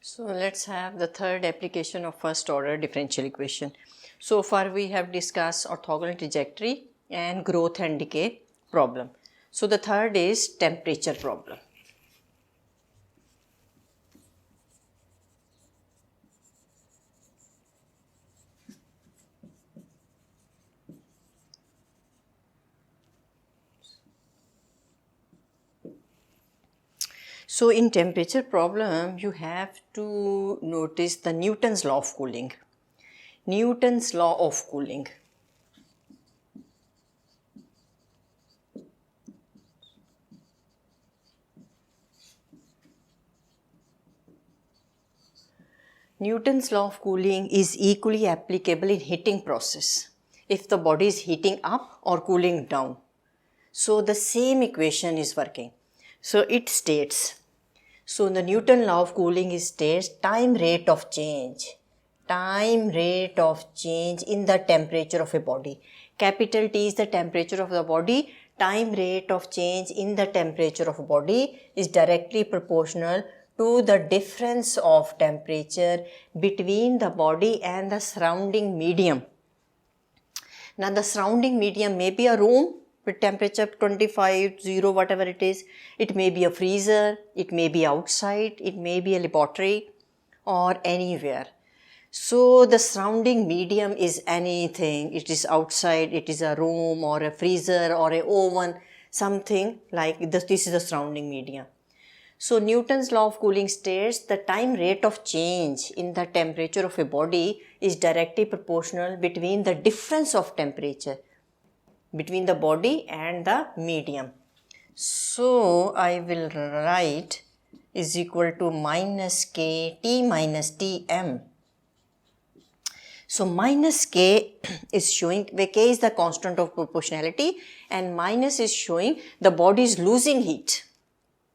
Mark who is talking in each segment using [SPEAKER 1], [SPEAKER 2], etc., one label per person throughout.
[SPEAKER 1] So let's have the third application of first order differential equation. So far we have discussed orthogonal trajectory and growth and decay problem. So the third is temperature problem. So in temperature problem you have to notice the Newton's law of cooling. Newton's law of cooling. Newton's law of cooling is equally applicable in heating process if the body is heating up or cooling down. So the same equation is working. So it states, so the Newton law of cooling states time rate of change in the temperature of a body. Capital T is the temperature of the body. Time rate of change in the temperature of a body is directly proportional to the difference of temperature between the body and the surrounding medium. Now the surrounding medium may be a room with temperature 25, 0, whatever it is. It may be a freezer, it may be outside, it may be a laboratory or anywhere. So the surrounding medium is anything. It is outside, it is a room or a freezer or a oven, something like this. This is the surrounding medium. So Newton's law of cooling states the time rate of change in the temperature of a body is directly proportional between the difference of temperature between the body and the medium. So I will write is equal to minus k T minus Tm. So minus k is showing, where k is the constant of proportionality and minus is showing the body is losing heat.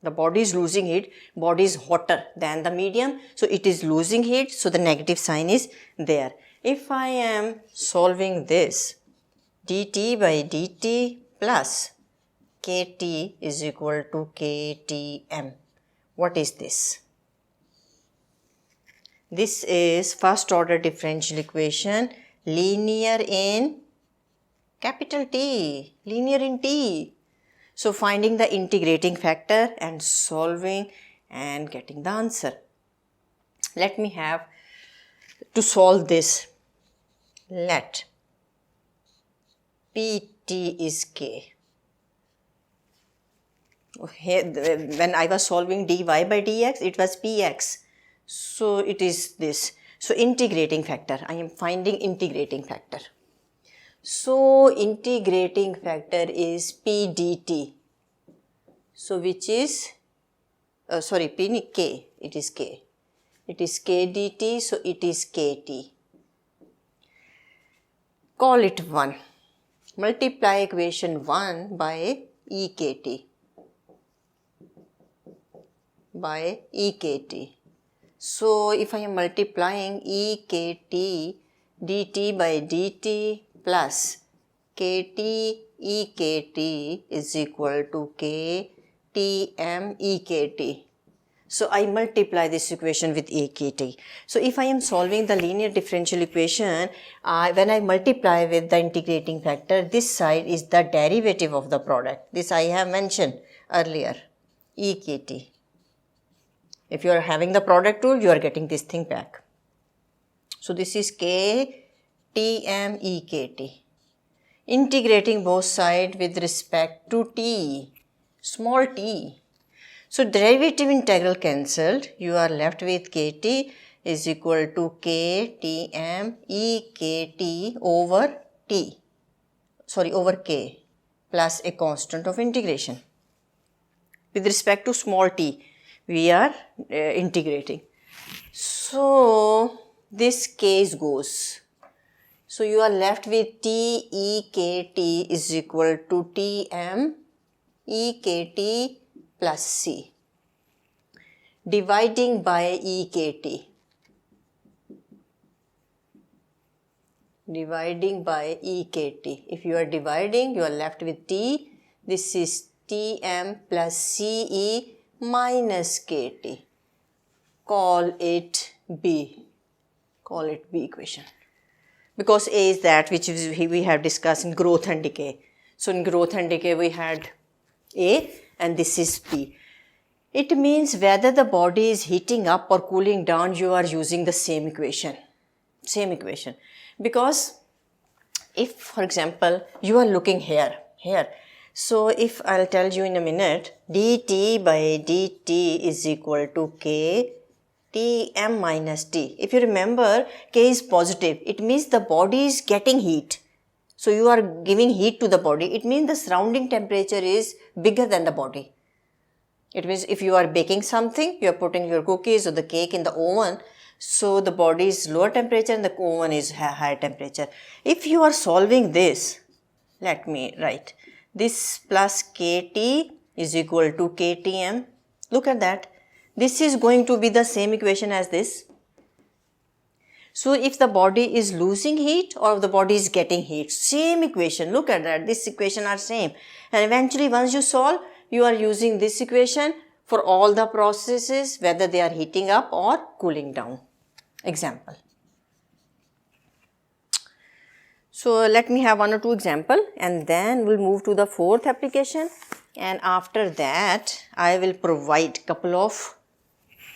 [SPEAKER 1] The body is losing heat, body is hotter than the medium, so it is losing heat, so the negative sign is there. If I am solving this, dt by dt plus kt is equal to ktm. What is this? This is first order differential equation, linear in capital T, linear in T. So finding the integrating factor and solving and getting the answer. Let me have to solve this. Let Pt is k. Here, when I was solving dy by dx, it was px. So it is this. So integrating factor, I am finding integrating factor. So integrating factor is p dt. So which is, k, it is k. It is k dt, so it is kt. Call it 1. Multiply equation 1 by ekt. By ekt. So if I am multiplying ekt dt by dt plus kt ekt is equal to k tm ekt. So I multiply this equation with ekt. So if I am solving the linear differential equation, when I multiply with the integrating factor, this side is the derivative of the product. This I have mentioned earlier, ekt. If you are having the product rule, you are getting this thing back. So this is k tm ekt. Integrating both sides with respect to t, small t. So derivative integral cancelled, you are left with kt is equal to k tm ekt over t, over k plus a constant of integration. With respect to small t, we are integrating. So this case goes. So you are left with T ekt is equal to Tm ekt plus C. Dividing by ekt. Dividing by ekt. If you are dividing, you are left with T. This is Tm plus Ce minus kt. call it B. Call it B equation. Because A is that which we have discussed in growth and decay. So in growth and decay we had A and this is B. It means whether the body is heating up or cooling down, you are using the same equation. Same equation. Because if, for example, you are looking here. So if I'll tell you in a minute, dt by dt is equal to K Tm minus T. If you remember, K is positive. It means the body is getting heat. So you are giving heat to the body. It means the surrounding temperature is bigger than the body. It means if you are baking something, you are putting your cookies or the cake in the oven, so the body is lower temperature and the oven is higher temperature. If you are solving this, let me write this plus Kt is equal to Ktm. Look at that. This is going to be the same equation as this. So if the body is losing heat or the body is getting heat, same equation. Look at that. This equation are same. And eventually once you solve, you are using this equation for all the processes, whether they are heating up or cooling down. Example. So let me have one or two example and then we'll move to the fourth application, and after that I will provide couple of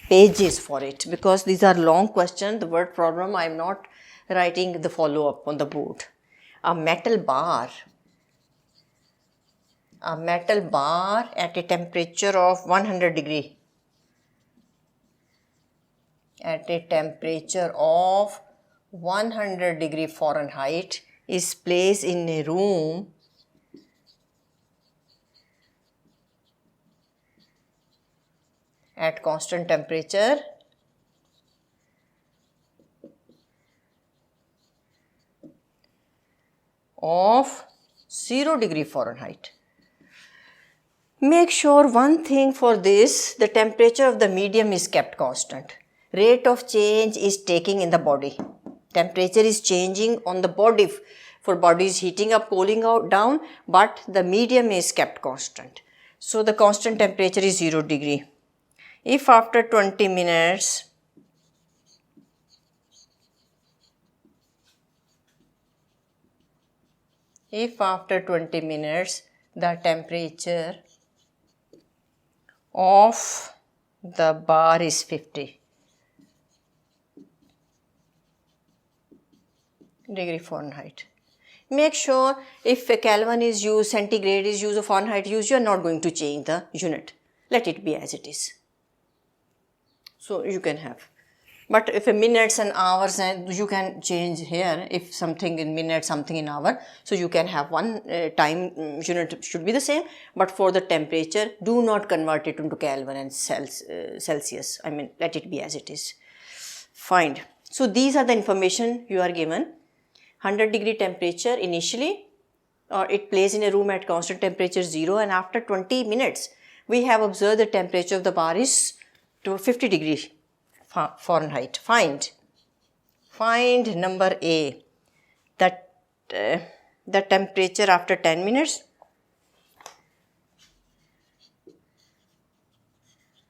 [SPEAKER 1] pages for it because these are long questions. The word problem I am not writing the follow-up on the board. A metal bar at a temperature of 100 degree. At a temperature of 100 degree Fahrenheit is placed in a room at constant temperature of 0 degree Fahrenheit. Make sure one thing for this, the temperature of the medium is kept constant. Rate of change is taking in the body. Temperature is changing on the body, for body is heating up, cooling down, but the medium is kept constant. So the constant temperature is 0 degree. If after 20 minutes the temperature of the bar is 50 degree Fahrenheit. Make sure if a Kelvin is used, centigrade is used, or Fahrenheit used, you are not going to change the unit. Let it be as it is. So you can have. But if a minutes and hours, you can change here, if something in minutes, something in hour. So you can have one time unit should be the same, but for the temperature, do not convert it into Kelvin and Celsius. I mean, let it be as it is. Find. So these are the information you are given. 100 degree temperature initially, or it plays in a room at constant temperature 0, and after 20 minutes, we have observed the temperature of the bar is to 50 degree Fahrenheit. Find number A, that the temperature after 10 minutes.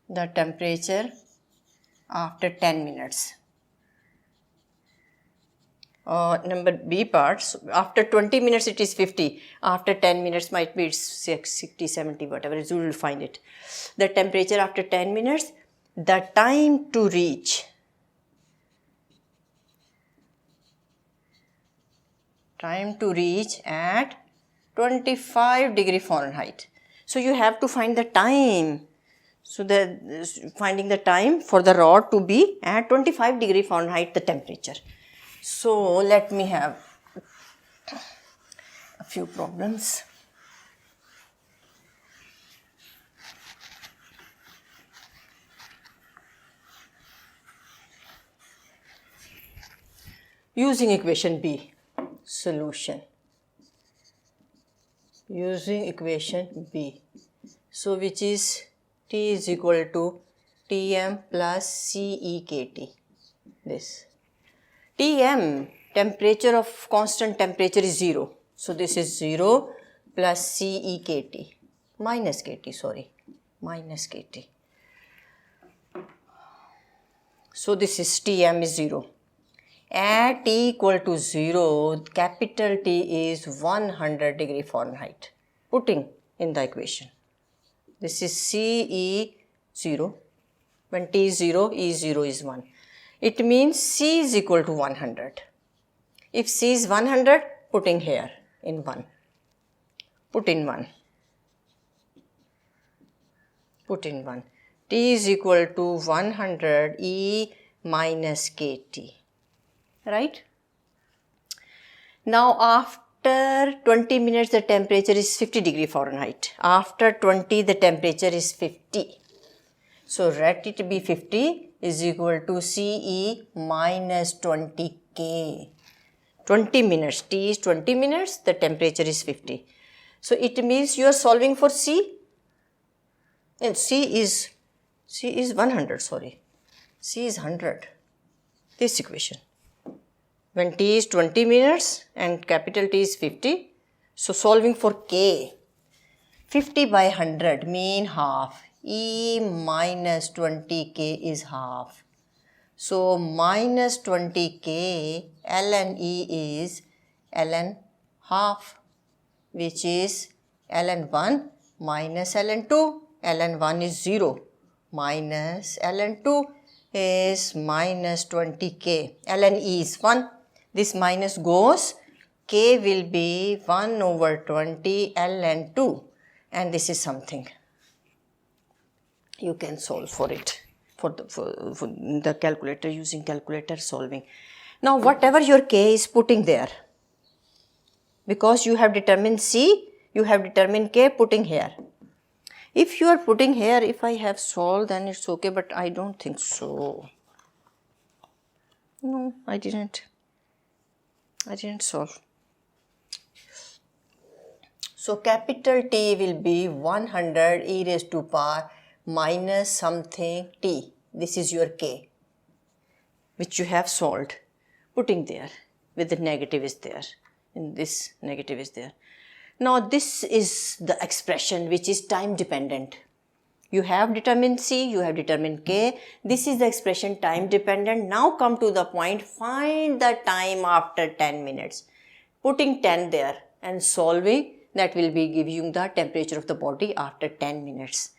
[SPEAKER 1] The temperature after 10 minutes. Number B parts, after 20 minutes it is 50, after 10 minutes might be 60, 70, whatever, you will find it. The temperature after 10 minutes, the time to reach at 25 degree Fahrenheit. So you have to find the time. So finding the time for the rod to be at 25 degree Fahrenheit, the temperature. So let me have a few problems. Using equation B, solution. Using equation B. So which is T is equal to Tm plus CeKT. This. Tm, temperature of constant temperature is 0. So this is 0 plus CeKT, minus KT, sorry, minus KT. So this is Tm is 0. At T equal to 0, capital T is 100 degree Fahrenheit. Putting in the equation. This is CE 0. When T is 0, E0 is 1. It means C is equal to 100. If C is 100, putting here in 1. Put in 1. Put in 1. T is equal to 100 E minus KT. Right? Now after 20 minutes the temperature is 50 degree Fahrenheit. After 20 the temperature is 50. So let it be 50 is equal to CE minus 20K. 20 minutes, T is 20 minutes, the temperature is 50. So it means you are solving for C, and C is 100, sorry. C is 100, this equation. When T is 20 minutes and capital T is 50, so solving for K, 50 by 100 mean half. E minus 20K is half. So minus 20K, ln E is ln half, which is ln 1 minus ln 2. ln 1 is 0 minus ln 2 is minus 20K. ln E is 1. This minus goes. K will be 1 over 20 ln 2. And this is something. You can solve for it for the calculator, using calculator solving. Now whatever your K is, putting there, because you have determined C, you have determined K, putting here. If you are putting here, if I have solved, then it's okay, but I don't think so. No, I didn't solve. So capital T will be 100 e raised to power minus something T. This is your K, which you have solved. Putting there, with the negative is there, and this negative is there. Now this is the expression which is time dependent. You have determined C, you have determined K. This is the expression time dependent. Now come to the point, find the time after 10 minutes. Putting 10 there and solving, that will be giving you the temperature of the body after 10 minutes.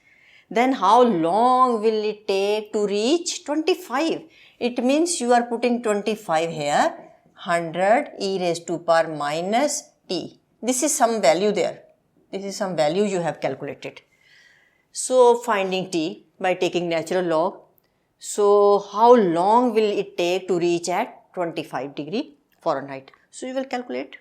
[SPEAKER 1] Then how long will it take to reach 25? It means you are putting 25 here, 100 e raised to power minus T. This is some value there. This is some value you have calculated. So finding T by taking natural log. So how long will it take to reach at 25 degree Fahrenheit? So you will calculate.